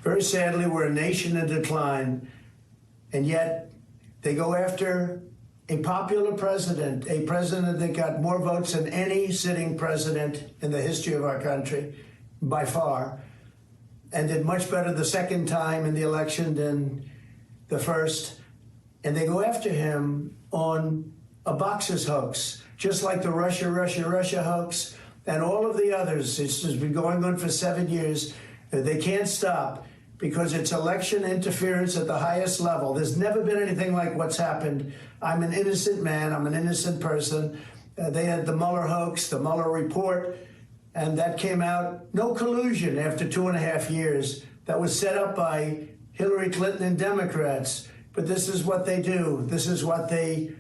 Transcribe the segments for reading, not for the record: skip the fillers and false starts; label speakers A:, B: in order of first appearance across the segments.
A: Very sadly, we're a nation in decline, and yet they go after a popular president, a president that got more votes than any sitting president in the history of our country, by far, and did much better the second time in the election than the first. And they go after him on a boxer's hoax, just like the Russia hoax and all of the others. It's just been going on for 7 years. They can't stop because it's election interference at the highest level. There's never been anything like what's happened. I'm an innocent man. I'm an innocent person. They had the Mueller hoax, the Mueller report, and that came out, no collusion after 2.5 years. That was set up by Hillary Clinton and Democrats. But this is what they do. This is what they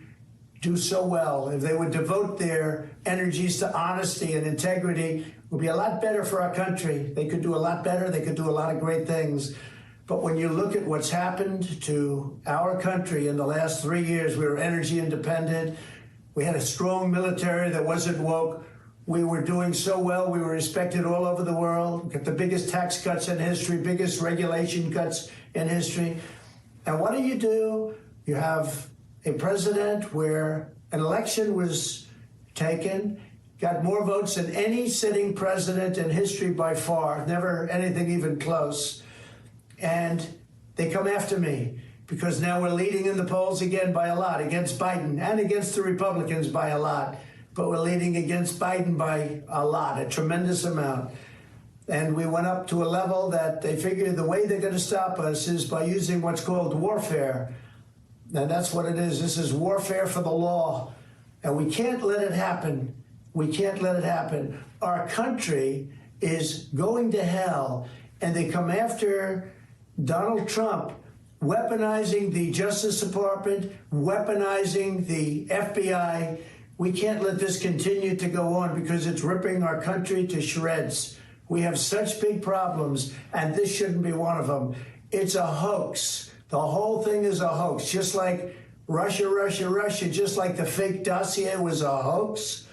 A: do so well. If they would devote their energies to honesty and integrity, it would be a lot better for our country. They could do a lot better. They could do a lot of great things. But when you look at what's happened to our country in the last 3 years, we were energy independent. We had a strong military that wasn't woke. We were doing so well. We were respected all over the world. We got the biggest tax cuts in history, biggest regulation cuts in history. And what do? You have a president where an election was taken, got more votes than any sitting president in history by far, never anything even close. And they come after me because now we're leading in the polls again by a lot, against Biden and against the Republicans by a lot. But we're leading against Biden by a lot, a tremendous amount. And we went up to a level that they figure the way they're going to stop us is by using what's called warfare. And that's what it is. This is warfare for the law. And we can't let it happen. We can't let it happen. Our country is going to hell. And they come after Donald Trump, weaponizing the Justice Department, weaponizing the FBI. We can't let this continue to go on because it's ripping our country to shreds. We have such big problems, and this shouldn't be one of them. It's a hoax. The whole thing is a hoax, just like Russia, just like the fake dossier was a hoax.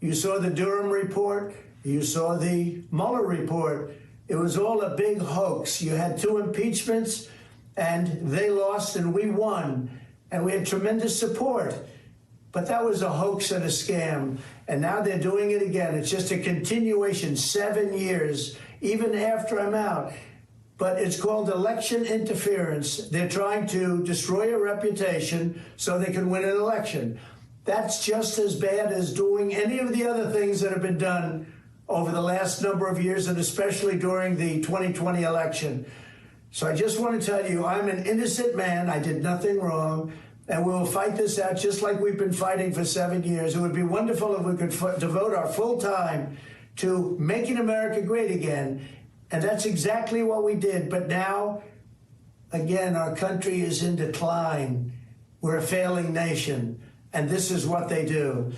A: You saw the Durham report. You saw the Mueller report. It was all a big hoax. You had 2 impeachments, and they lost, and we won. And we had tremendous support. But that was a hoax and a scam. And now they're doing it again. It's just a continuation, 7 years, even after I'm out. But it's called election interference. They're trying to destroy a reputation so they can win an election. That's just as bad as doing any of the other things that have been done over the last number of years, and especially during the 2020 election. So I just want to tell you, I'm an innocent man. I did nothing wrong. And we will fight this out just like we've been fighting for 7 years. It would be wonderful if we could devote our full time to making America great again. And that's exactly what we did. But now, again, our country is in decline. We're a failing nation. And this is what they do.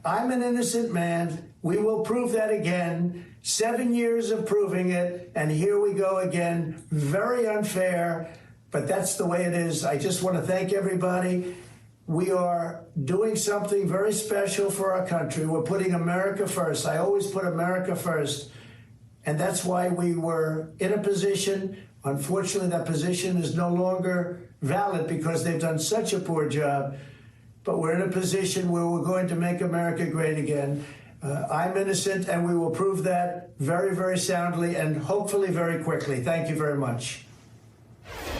A: I'm an innocent man. We will prove that again. 7 years of proving it. And here we go again. Very unfair. But that's the way it is. I just want to thank everybody. We are doing something very special for our country. We're putting America first. I always put America first. And that's why we were in a position. Unfortunately, that position is no longer valid because they've done such a poor job. But we're in a position where we're going to make America great again. I'm innocent, and we will prove that very, very soundly and hopefully very quickly. Thank you very much.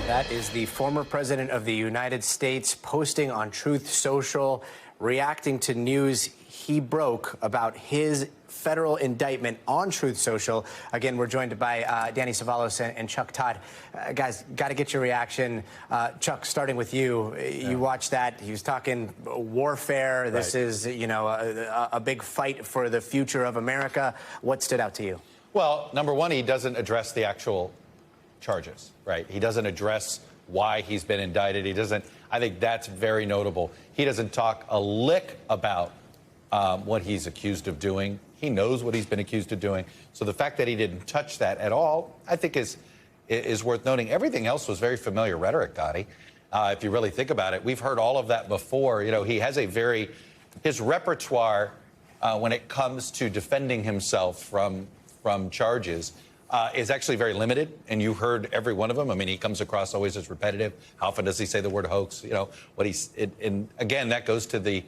B: That is the former president of the United States posting on Truth Social, reacting to news he broke about his federal indictment on Truth Social. Again, we're joined by Danny Savalos and Chuck Todd. Guys, got to get your reaction. Chuck, starting with you. Yeah. You watched that. He was talking warfare. This is, you know, a big fight for the future of America. What stood out to you?
C: Well, number one, he doesn't address the actual charges, right? He doesn't address why he's been indicted. He doesn't. I think that's very notable. He doesn't talk a lick about what he's accused of doing. He knows what he's been accused of doing. So the fact that he didn't touch that at all, I think is worth noting. Everything else was very familiar rhetoric, Gotti. If you really think about it, we've heard all of that before. You know, he has his repertoire when it comes to defending himself from charges is actually very limited, and you heard every one of them. I mean, he comes across always as repetitive. How often does he say the word hoax? You know, and again, that goes to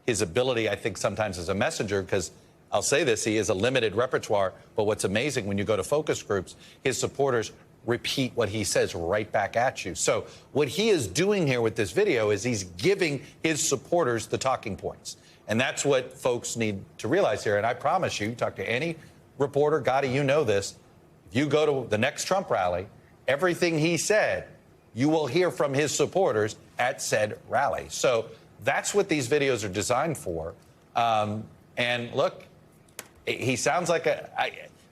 C: his ability, I think, sometimes as a messenger, because I'll say this, he is a limited repertoire, but what's amazing when you go to focus groups, his supporters repeat what he says right back at you. So what he is doing here with this video is he's giving his supporters the talking points. And that's what folks need to realize here. And I promise you, talk to any reporter, Gotti, you know this, if you go to the next Trump rally, everything he said, you will hear from his supporters at said rally. So that's what these videos are designed for. And look, he sounds like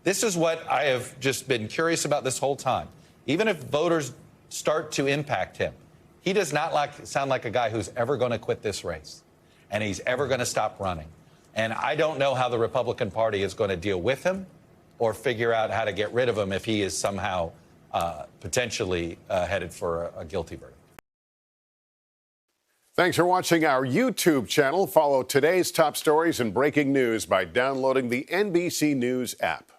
C: this is what I have just been curious about this whole time. Even if voters start to impact him, he does not sound like a guy who's ever going to quit this race, and he's ever going to stop running. And I don't know how the Republican Party is going to deal with him or figure out how to get rid of him if he is somehow potentially headed for a guilty verdict.
D: Thanks for watching our YouTube channel. Follow today's top stories and breaking news by downloading the NBC News app.